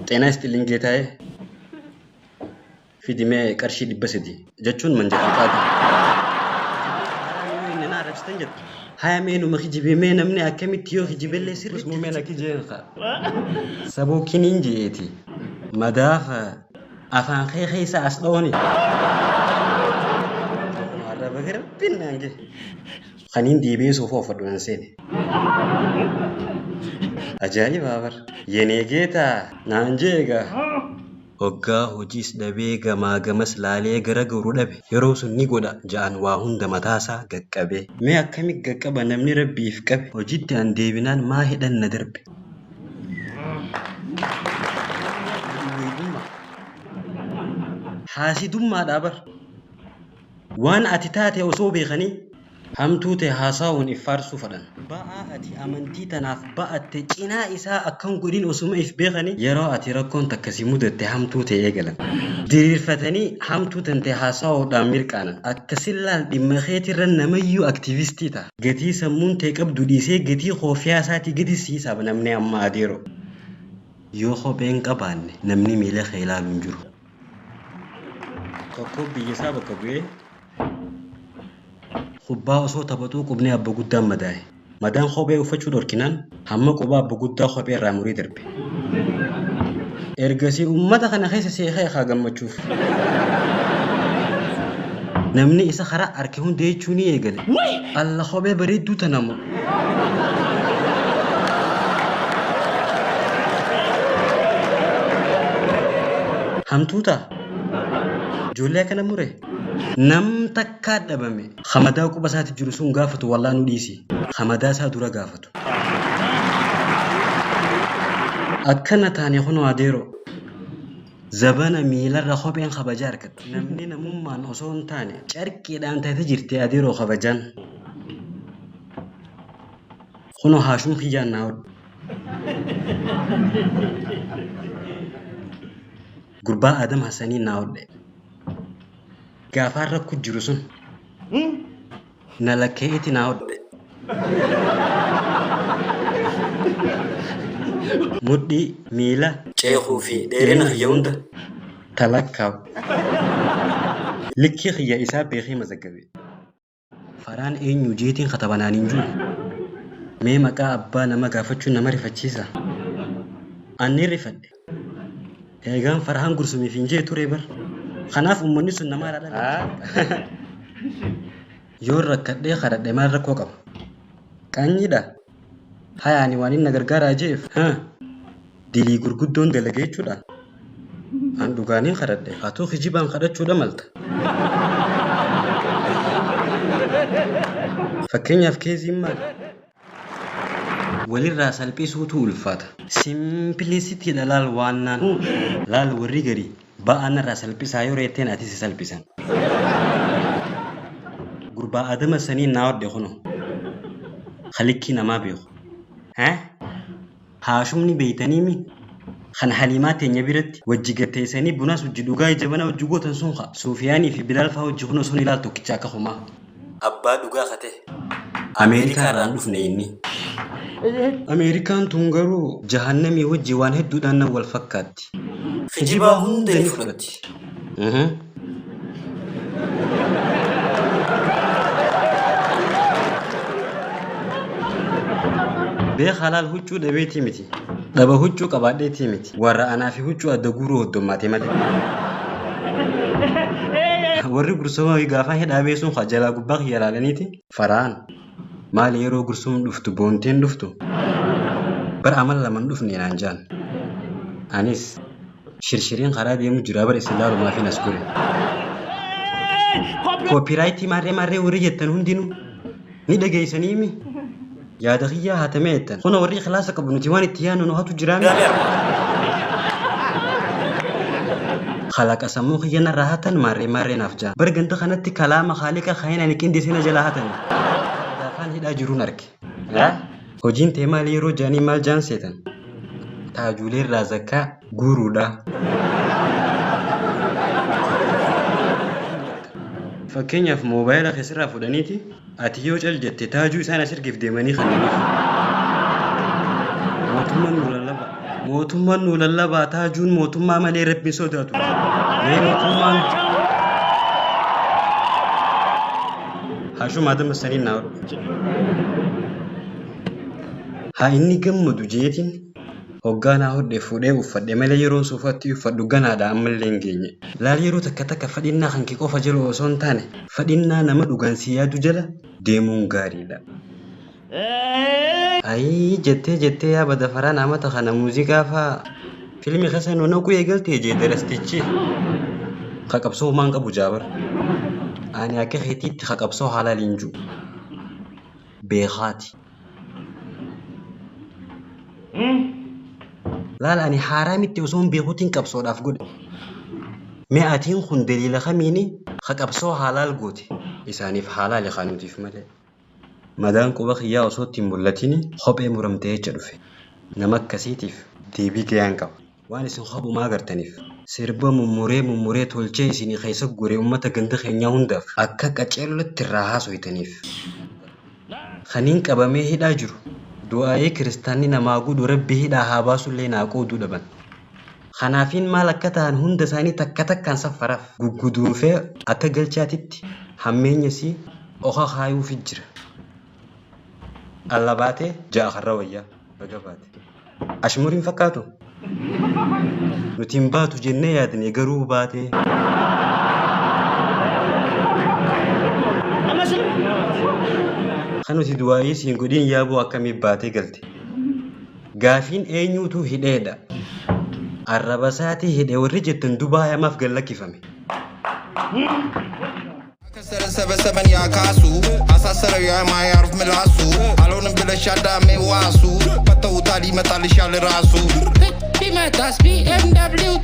Xeenaa istilin geetaa'e fidimee qarshii 800 jechuun manjaqaaqaati. Inni na arrabsitan jedhu. Haya meenuma kijibee namni akkamitti yoo kijibellee sirriitti muumeen akka jeenqa. Saboo kiniin jeeti. Madaafa afaan keessa as dhooni. Arraba garbin naange. Kaniin deebee soofoo fadhunan seene. Ajaa'iba bar. Yenee geetaa naan jeega. Hoggaa hojiis dhabee gamaa gamas laalee gara garuu dhabe yeroo sun ni godha ja'an waa hunda mataasaa gaqqabe. Mee akkamitti gaqqaba namni rabbiif qabe hojiitti aan deebinaan maa hidhan na darbe. Haasidummaadhaa bar. Waan ati taate osoo beekanii hamtuu ta'e haasawuun ifaarsuu fadhan. Ba'aa ati amantii tanaaf ba'atte cinaa isaa akkan godhin osuma if beekanii yeroo ati rakkoon takkasii mudatte hamtuu ta'e eegalan. Diriirfatanii hamtuu tante haasawuudhaan mirqaanan. Akkasin laal dhimma keetirra namayyuu aktiivistii ta'a. Gatii sammuun ta'e qabdu dhiisee gatii koofiyaa isaatii gadi siisaaf namni amma adeero. Yoo kopheen qabaanne namni miila kee ilaalu hin jiru. Kokkoo biyya isaa bakka bu'ee kubbaa osoo taphatuu qubni abba guddaan madaa'e. Madaan kophee uffachuu dhorkinaan hamma qubaa abba guddaa kophee irraa murii darbe. Ergasii uummata kana keessa seeqee haa gammachuuf. Namni isa karaa harki hunda jechuu ni eegale. Alla kophee bareedduu tanammoo. Hamtuutaa ijoollee akkana muree. Nam takkaa dhabame hamadaa quba isaatti jiru sun gaafatu wallaa nu dhiisi. Hamadaa isaa dura gaafatu. Akkana taane kunoo adeero. Zabana miilarra kopheen kabajaa argata. Namni namummaan osoo hin taane carqiidhaan taate jirti adeeroo kabajaan. Kunoo haashuun kiyyaan naa hodhu. Gurbaa Adam Hassanii naa hodhe. Gaafaan rakkoo jiru sun na lakkeetti naa hodhe. Mudhii miila ceekuu fi dheerina kiyya hunda talakkaa'u. Likkii kiyya isaa beekee mazaggabe. Faraan eenyu jeetiin katabanaan hin jiru. Mee maqaa abbaa nama gaafachuun nama rifachiisa. Anni rifadhe. Eegaan Farhaan Gursumiif hin jee ture bar. Kanaaf uummanni sun nama haadha. Yoo rakkadhee kadhadhe maal rakkoo qaba? Qanyiidha. Hayaani waan inni gargaaraa jeef. Dilii gurguddoon dalagee jechuudha. An dhugaaniin kadhadhe. Haatoo kijibaan kadhachuudha malta. Fakkeenyaaf keessiin maal? Walirraa salphisuutu ulfaata. Simpilisiitiidha laal waannaan. Laal warri garii. Ba'aan irraa salphisaa yoo reetteen ati si salphisan. Gurbaa Adama sanii naa hodhe kuno. Halikkii namaa beeku. Haashumni beeytaniimi. Kan Haliimaa teenya biratti wajji gatteessanii bunaas wajji dhugaa jabana wajji gootan sun haa. Suufiyaanii fi Bilaal fa'aa wajji kuno sun ilaal tokkicha akka humaa. Abbaa dhugaa kate. Ameerikaa irraan dhufne inni. Ameerikaan tun garuu jahannamii wajji waan hedduudhaan nan wal fakkaatti. Kijibaa hunda ni fudhatti. Beek halaal huccuu dhabeetii miti. Dhaba huccuu qabaadheetii miti. Warra anaa fi huccuu adda guuruu hoddommaate malee. Warri gursuma gaafaa hidhaa beesuun jalaa gubbaa kiyya ilaalaniiti. Faraan maali yeroo gursum dhuftu boonteen dhuftu? Bara amala laman dhufne naan jaan. Anis shirshiriin karaa deemu jira bara isin laalumaa fi nas gure. Koopiraayitii marree warri jettan hundinuu ni dhageessaniimi. Yaada kiyyaa hatamee jettan. Kuna warri ikhlaasa qabu nuti waan itti yaadnu nu hatu jiraami. Khalaqa sammuu kiyya narraa hatan marree naaf jaan. Bara ganda kanatti kalaama Khaaliqa Khayinaan qindeessina jala hatan. Gaafaan hidhaa jiruun arge. Hojiin tee maal yeroo jaanii maal jaan seetan? Taajulee irraa zakkaa guuruudha. Fakkeenyaaf moobaayila keessirraa fudhaniiti ati yoo cal jette taajuu isaan asirgeef deemanii kannaniif. Mootummaan nu lallaba. mootummaan nu lallabaa taajuun mootummaa malee rabbi sodaatu. Mee mootummaan hashuma adama saniin naa haa inni gammadu jeetiin hoggaanaa hodhee fuudhee uffadhe malee yeroon suufatti uffadhu ganaadha ammallee hin geenye. Laal yeroo takka takka fadhinnaa kan kee qofa jiru osoo hin taane fadhinnaa nama dhugaan si yaadu jala deemuun gaariidha. Ayii jettee yaa badafaraa naamata kana muuziqaa faa filmi keessa nuna ku eegaltee jeete rastichi qaqabsoo maan qabu jaabar ani akka keetiitti qaqabsoo haala linju beekaati. Laal ani haaraamitti osoon beekuutiin qabsoodhaaf godhe mi'aatiin kun daliila kamiini qaqabsoo halaal goote isaaniif halaali kanuutiif malee. Madaan quba xiyyaa osoo ittiin mul'atini kophee muramtee jecha dhufe nama akkasiitiif deebii gayaan qaba waan isin kophumaa agartaniif sirba mummuree tolchee isinii keessa guree uummata ganda keenyaa hundaaf akka qaceellotti irraa haasoytaniif kaniin qabamee hidhaa jiru du'aa'ee kiristaanni namaa godhu rabbi hidhaa haa baasullee naa qooduu dhaban kanaafiin maal akka ta'an hunda isaanii takka takkaan saffaraaf gugguduunfee akka galchaatitti hammeenyasii oka kaayuufi jira. Alla baate ja'a karra wayyaa baga baate ashmuriin fakkaatu nuti hin baatu jennee yaadne garuu baate kan nuti du'aayii siin godhin yaaboo akkamii baatee galte gaafiin eenyuutu hidheedha arraba isaatii hidhee warri jettan dubaayamaaf gallakkifame. Seven ya kasu asasara ya mai arf melasu alon bila shada me wasu pata utali metalisha le rasu P metas BMW